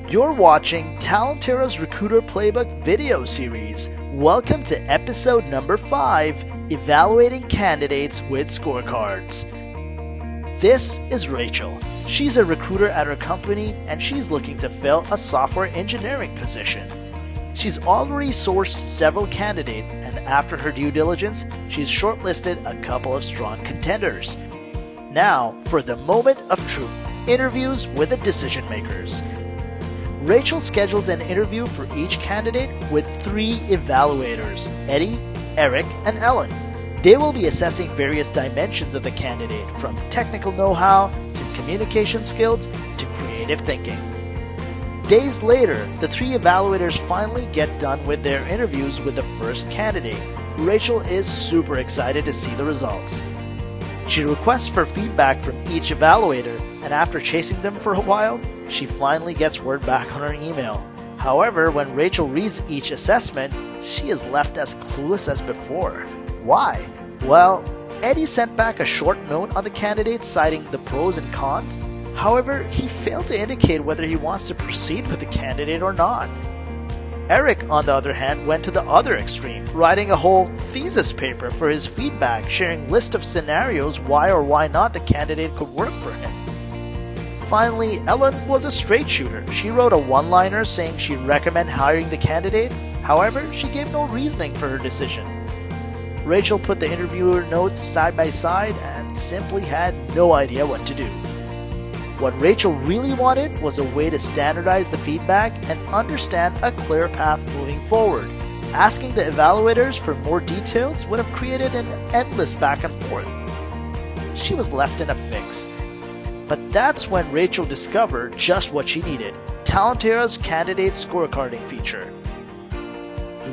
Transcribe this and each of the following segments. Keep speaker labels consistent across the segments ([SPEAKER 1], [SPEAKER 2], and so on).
[SPEAKER 1] You're watching Talentera's Recruiter Playbook video series. Welcome to episode number 5, Evaluating Candidates with Scorecards. This is Rachel. She's a recruiter at her company and she's looking to fill a software engineering position. She's already sourced several candidates and after her due diligence, she's shortlisted a couple of strong contenders. Now for the moment of truth, interviews with the decision makers. Rachel schedules an interview for each candidate with 3 evaluators, Eddie, Eric, and Ellen. They will be assessing various dimensions of the candidate, from technical know-how to communication skills to creative thinking. Days later, the 3 evaluators finally get done with their interviews with the first candidate. Rachel is super excited to see the results. She requests for feedback from each evaluator, and after chasing them for a while, she finally gets word back on her email. However, when Rachel reads each assessment, she is left as clueless as before. Why? Well, Eddie sent back a short note on the candidate citing the pros and cons. However, he failed to indicate whether he wants to proceed with the candidate or not. Eric, on the other hand, went to the other extreme, writing a whole thesis paper for his feedback, sharing list of scenarios why or why not the candidate could work for him. Finally, Ellen was a straight shooter. She wrote a one-liner saying she'd recommend hiring the candidate. However, she gave no reasoning for her decision. Rachel put the interviewer notes side by side and simply had no idea what to do. What Rachel really wanted was a way to standardize the feedback and understand a clear path moving forward. Asking the evaluators for more details would have created an endless back and forth. She was left in a fix. But that's when Rachel discovered just what she needed, Talentera's candidate scorecarding feature.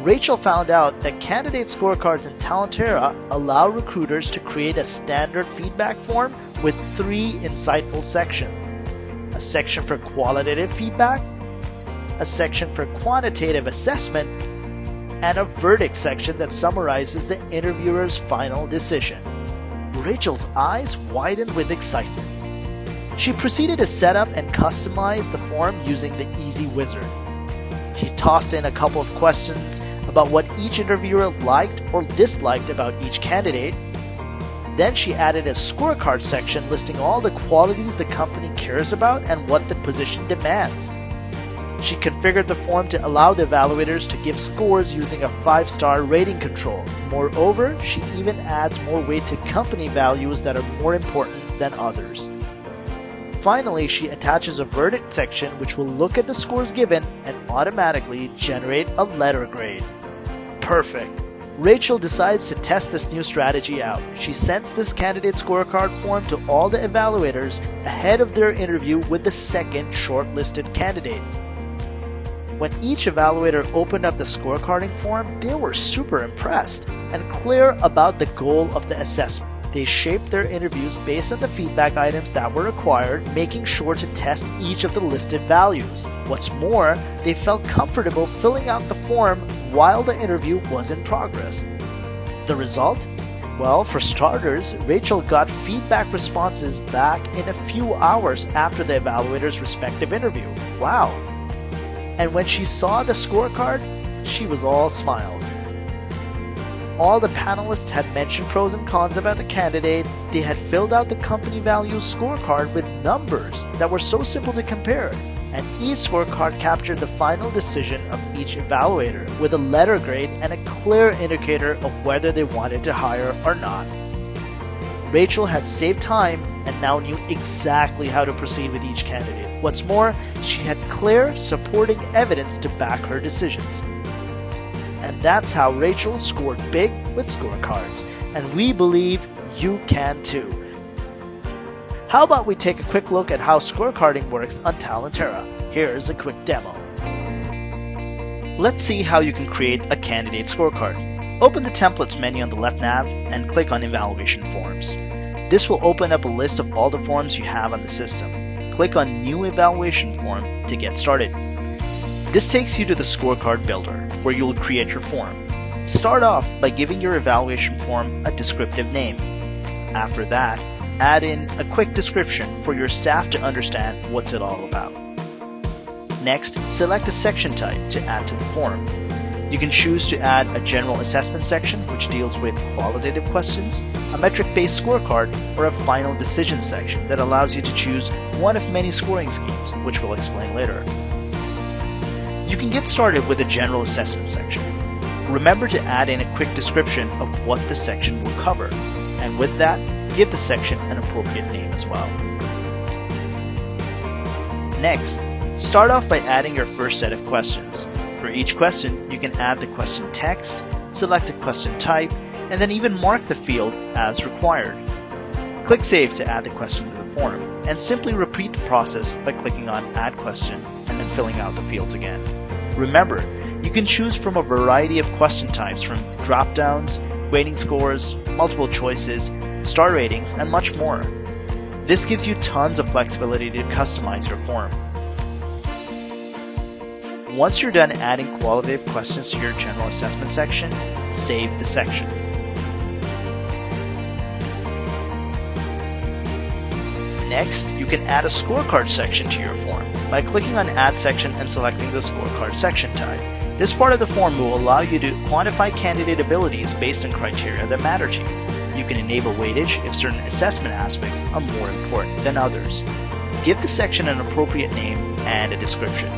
[SPEAKER 1] Rachel found out that candidate scorecards in Talentera allow recruiters to create a standard feedback form with 3 insightful sections. A section for qualitative feedback, a section for quantitative assessment, and a verdict section that summarizes the interviewer's final decision. Rachel's eyes widened with excitement. She proceeded to set up and customize the form using the Easy Wizard. She tossed in a couple of questions about what each interviewer liked or disliked about each candidate. Then she added a scorecard section listing all the qualities the company cares about and what the position demands. She configured the form to allow the evaluators to give scores using a 5-star rating control. Moreover, she even adds more weight to company values that are more important than others. Finally, she attaches a verdict section which will look at the scores given and automatically generate a letter grade. Perfect! Rachel decides to test this new strategy out. She sends this candidate scorecard form to all the evaluators ahead of their interview with the second shortlisted candidate. When each evaluator opened up the scorecarding form, they were super impressed and clear about the goal of the assessment. They shaped their interviews based on the feedback items that were required, making sure to test each of the listed values. What's more, they felt comfortable filling out the form while the interview was in progress. The result? Well, for starters, Rachel got feedback responses back in a few hours after the evaluator's respective interview. Wow! And when she saw the scorecard, she was all smiles. All the panelists had mentioned pros and cons about the candidate. They had filled out the company values scorecard with numbers that were so simple to compare. And each scorecard captured the final decision of each evaluator with a letter grade and a clear indicator of whether they wanted to hire or not. Rachel had saved time and now knew exactly how to proceed with each candidate. What's more, she had clear, supporting evidence to back her decisions. And that's how Rachel scored big with scorecards. And we believe you can too. How about we take a quick look at how scorecarding works on Talentera? Here's a quick demo. Let's see how you can create a candidate scorecard. Open the Templates menu on the left nav and click on Evaluation Forms. This will open up a list of all the forms you have on the system. Click on New Evaluation Form to get started. This takes you to the Scorecard Builder, where you'll create your form. Start off by giving your evaluation form a descriptive name. After that, add in a quick description for your staff to understand what's it all about. Next, select a section type to add to the form. You can choose to add a general assessment section, which deals with qualitative questions, a metric-based scorecard, or a final decision section that allows you to choose one of many scoring schemes, which we'll explain later. You can get started with a general assessment section. Remember to add in a quick description of what the section will cover, and with that, give the section an appropriate name as well. Next, start off by adding your first set of questions. For each question, you can add the question text, select a question type, and then even mark the field as required. Click Save to add the question to the form, and simply repeat the process by clicking on Add Question and then filling out the fields again. Remember, you can choose from a variety of question types from drop-downs, weighting scores, multiple choices, star ratings, and much more. This gives you tons of flexibility to customize your form. Once you're done adding qualitative questions to your general assessment section, save the section. Next, you can add a scorecard section to your form by clicking on Add Section and selecting the scorecard section type. This part of the form will allow you to quantify candidate abilities based on criteria that matter to you. You can enable weightage if certain assessment aspects are more important than others. Give the section an appropriate name and a description.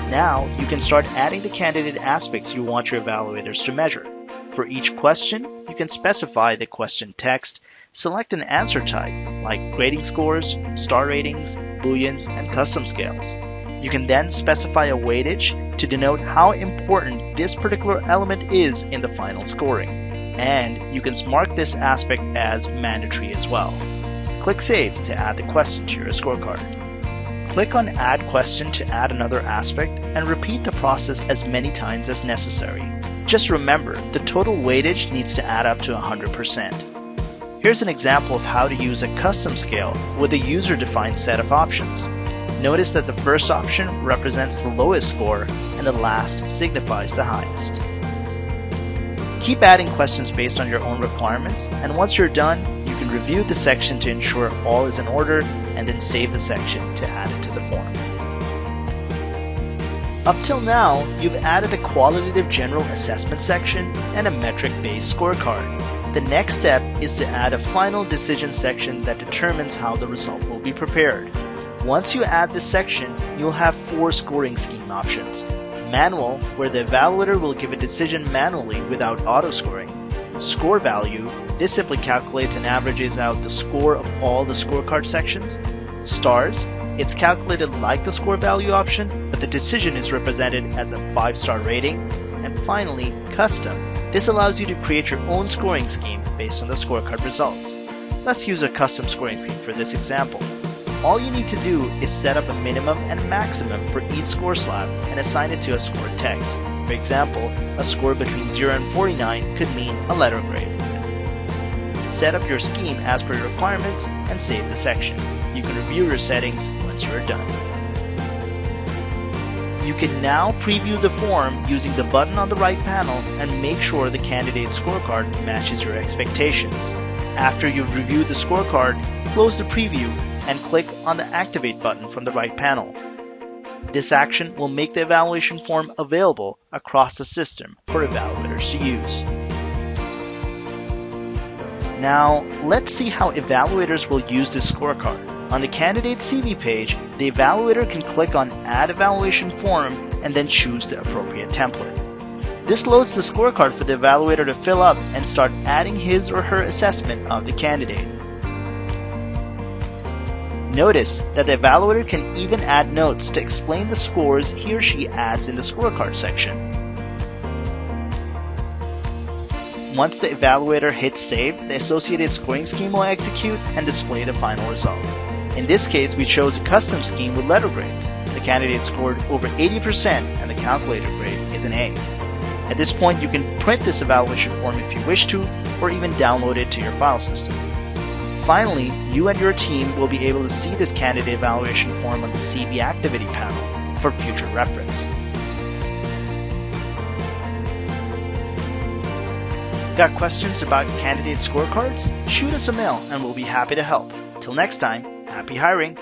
[SPEAKER 1] Now, you can start adding the candidate aspects you want your evaluators to measure. For each question, you can specify the question text, select an answer type like grading scores, star ratings, booleans, and custom scales. You can then specify a weightage to denote how important this particular element is in the final scoring. And you can mark this aspect as mandatory as well. Click Save to add the question to your scorecard. Click on Add Question to add another aspect and repeat the process as many times as necessary. Just remember, the total weightage needs to add up to 100%. Here's an example of how to use a custom scale with a user-defined set of options. Notice that the first option represents the lowest score and the last signifies the highest. Keep adding questions based on your own requirements, and once you're done, you can review the section to ensure all is in order and then save the section to add it to the form. Up till now, you've added a qualitative general assessment section and a metric-based scorecard. The next step is to add a final decision section that determines how the result will be prepared. Once you add this section, you'll have 4 scoring scheme options. Manual, where the evaluator will give a decision manually without auto-scoring. Score value, this simply calculates and averages out the score of all the scorecard sections. Stars, it's calculated like the score value option, but the decision is represented as a 5-star rating. And finally, custom. This allows you to create your own scoring scheme based on the scorecard results. Let's use a custom scoring scheme for this example. All you need to do is set up a minimum and maximum for each score slab and assign it to a score text. For example, a score between 0 and 49 could mean a letter grade. Set up your scheme as per your requirements and save the section. You can review your settings once you are done. You can now preview the form using the button on the right panel and make sure the candidate scorecard matches your expectations. After you've reviewed the scorecard, close the preview and click on the Activate button from the right panel. This action will make the evaluation form available across the system for evaluators to use. Now, let's see how evaluators will use this scorecard. On the candidate CV page, the evaluator can click on Add Evaluation Form and then choose the appropriate template. This loads the scorecard for the evaluator to fill up and start adding his or her assessment of the candidate. Notice that the evaluator can even add notes to explain the scores he or she adds in the scorecard section. Once the evaluator hits save, the associated scoring scheme will execute and display the final result. In this case, we chose a custom scheme with letter grades. The candidate scored over 80% and the calculated grade is an A. At this point, you can print this evaluation form if you wish to, or even download it to your file system. Finally, you and your team will be able to see this candidate evaluation form on the CV activity panel for future reference. Got questions about candidate scorecards? Shoot us a mail and we'll be happy to help. Till next time, happy hiring!